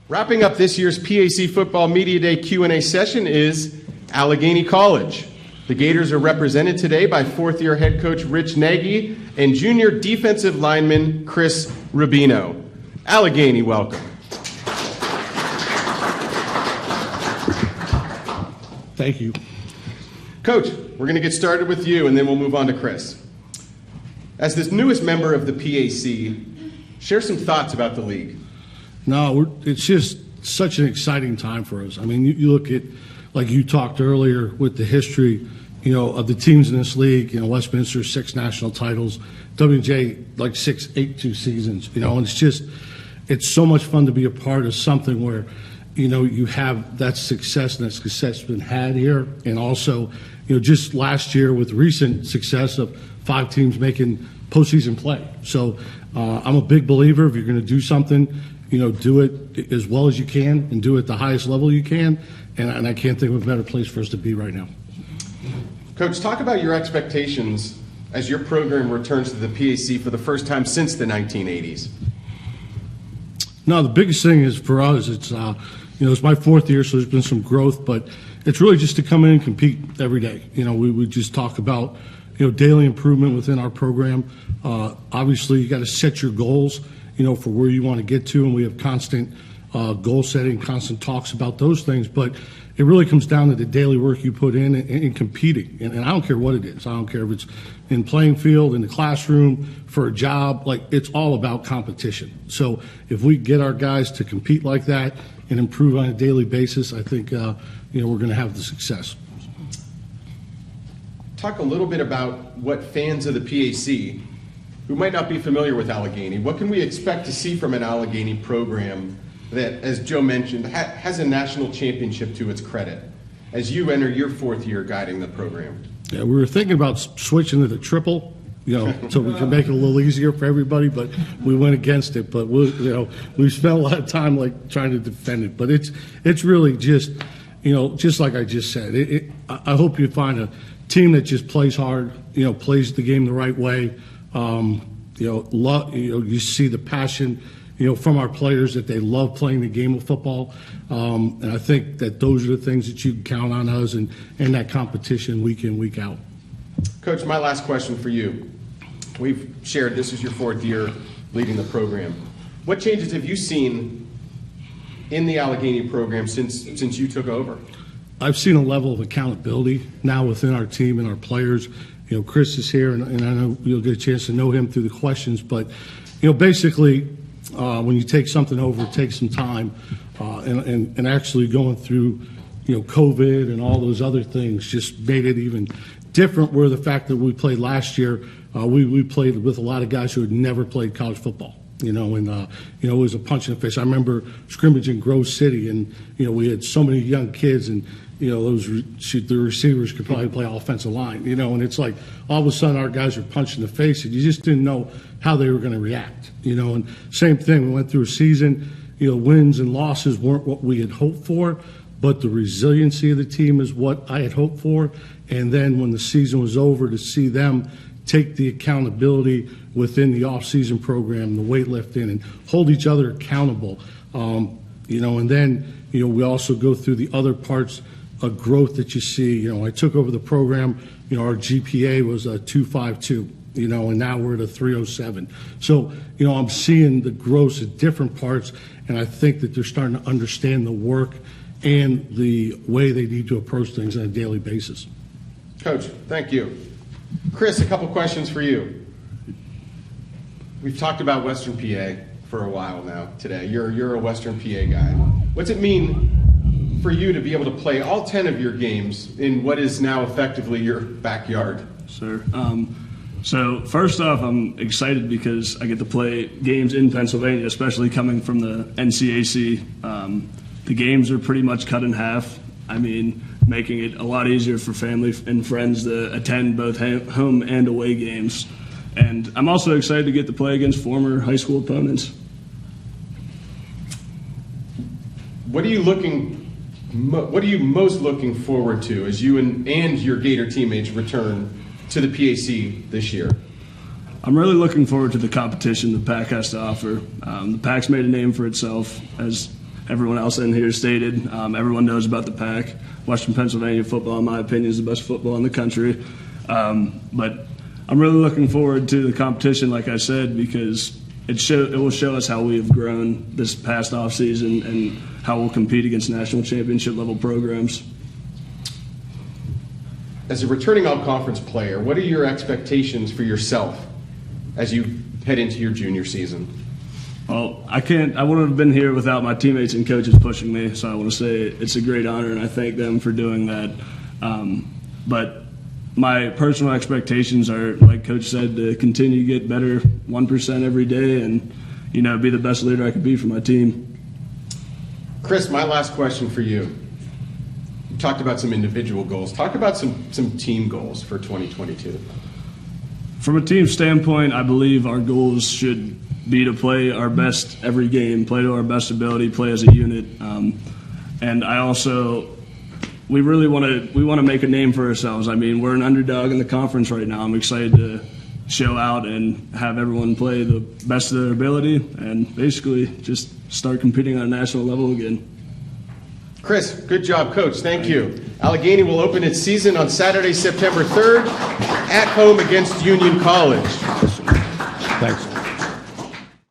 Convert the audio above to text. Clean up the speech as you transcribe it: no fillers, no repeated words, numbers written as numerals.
Wrapping up this year's PAC Football Media Day Q&A session is Allegheny College. The Gators are represented today by fourth-year head coach Rich Nagy and junior defensive lineman Chris Rubino. Allegheny, welcome. Thank you. Coach, we're going to get started with you, and then we'll move on to Chris. As this newest member of the PAC, share some thoughts about the league. No, it's just such an exciting time for us. I mean, you look at, like you talked earlier, with the history, of the teams in this league. Westminster 6 national titles, WJ like 6 8-2 seasons. And it's so much fun to be a part of something where, you have that success, and that success been had here, and also, just last year with recent success of 5 teams making postseason play. So I'm a big believer if you're going to do something, do it as well as you can and do it at the highest level you can. And I can't think of a better place for us to be right now. Coach, talk about your expectations as your program returns to the PAC for the first time since the 1980s. No, the biggest thing is for us, it's my 4th year, so there's been some growth, but it's really just to come in and compete every day. We just talk about, daily improvement within our program. Obviously, you got to set your goals, for where you want to get to, and we have constant goal setting, constant talks about those things, but it really comes down to the daily work you put in competing. And I don't care what it is. I don't care if it's in playing field, in the classroom, for a job. Like, it's all about competition. So if we get our guys to compete like that and improve on a daily basis, I think we're going to have the success. Talk a little bit about what fans of the PAC who might not be familiar with Allegheny, what can we expect to see from an Allegheny program that, as Joe mentioned, has a national championship to its credit as you enter your 4th year guiding the program? Yeah, we were thinking about switching to the triple, so we can make it a little easier for everybody, but we went against it. But we spent a lot of time trying to defend it. But it's really just, just like I just said. I hope you find a team that just plays hard, plays the game the right way. You see the passion, from our players, that they love playing the game of football. And I think that those are the things that you can count on us and that competition week in, week out. Coach, my last question for you. We've shared this is your 4th year leading the program. What changes have you seen in the Allegheny program since you took over? I've seen a level of accountability now within our team and our players. Chris is here, and I know you'll get a chance to know him through the questions. But, basically, when you take something over, it takes some time. And actually going through, COVID and all those other things just made it even different, where the fact that we played last year, we played with a lot of guys who had never played college football. And it was a punch in the face. I remember scrimmage in Grove City, and, we had so many young kids, and, the receivers could probably play offensive line, and it's like all of a sudden our guys are punched in the face, and you just didn't know how they were going to react, and same thing. We went through a season, wins and losses weren't what we had hoped for, but the resiliency of the team is what I had hoped for. And then when the season was over, to see them take the accountability within the off-season program, the weightlifting, and hold each other accountable, and then, we also go through the other parts of growth that you see. I took over the program, our GPA was a 252, and now we're at a 307. So, I'm seeing the growth at different parts, and I think that they're starting to understand the work and the way they need to approach things on a daily basis. Coach, thank you. Chris, a couple questions for you. We've talked about Western PA for a while now today. You're a Western PA guy. What's it mean for you to be able to play all 10 of your games in what is now effectively your backyard? Sure. So first off, I'm excited because I get to play games in Pennsylvania, especially coming from the NCAC. The games are pretty much cut in half. I mean, making it a lot easier for family and friends to attend both home and away games. And I'm also excited to get to play against former high school opponents. What are you most looking forward to as you and your Gator teammates return to the PAC this year? I'm really looking forward to the competition the PAC has to offer. The PAC's made a name for itself as everyone else in here stated. Everyone knows about the Pac. Western Pennsylvania football, in my opinion, is the best football in the country. But I'm really looking forward to the competition, like I said, because it will show us how we have grown this past offseason and how we'll compete against national championship level programs. As a returning all-conference player, what are your expectations for yourself as you head into your junior season? Well, I wouldn't have been here without my teammates and coaches pushing me, so I want to say it's a great honor, and I thank them for doing that. But my personal expectations are, like Coach said, to continue to get better 1% every day and, be the best leader I could be for my team. Chris, my last question for you. You talked about some individual goals. Talk about some team goals for 2022. From a team standpoint, I believe our goals should be to play our best every game, play to our best ability, play as a unit. And we really want to make a name for ourselves. I mean, we're an underdog in the conference right now. I'm excited to show out and have everyone play the best of their ability and basically just start competing on a national level again. Chris, good job, Coach. Thank you. Allegheny will open its season on Saturday, September 3rd at home against Union College. Thanks.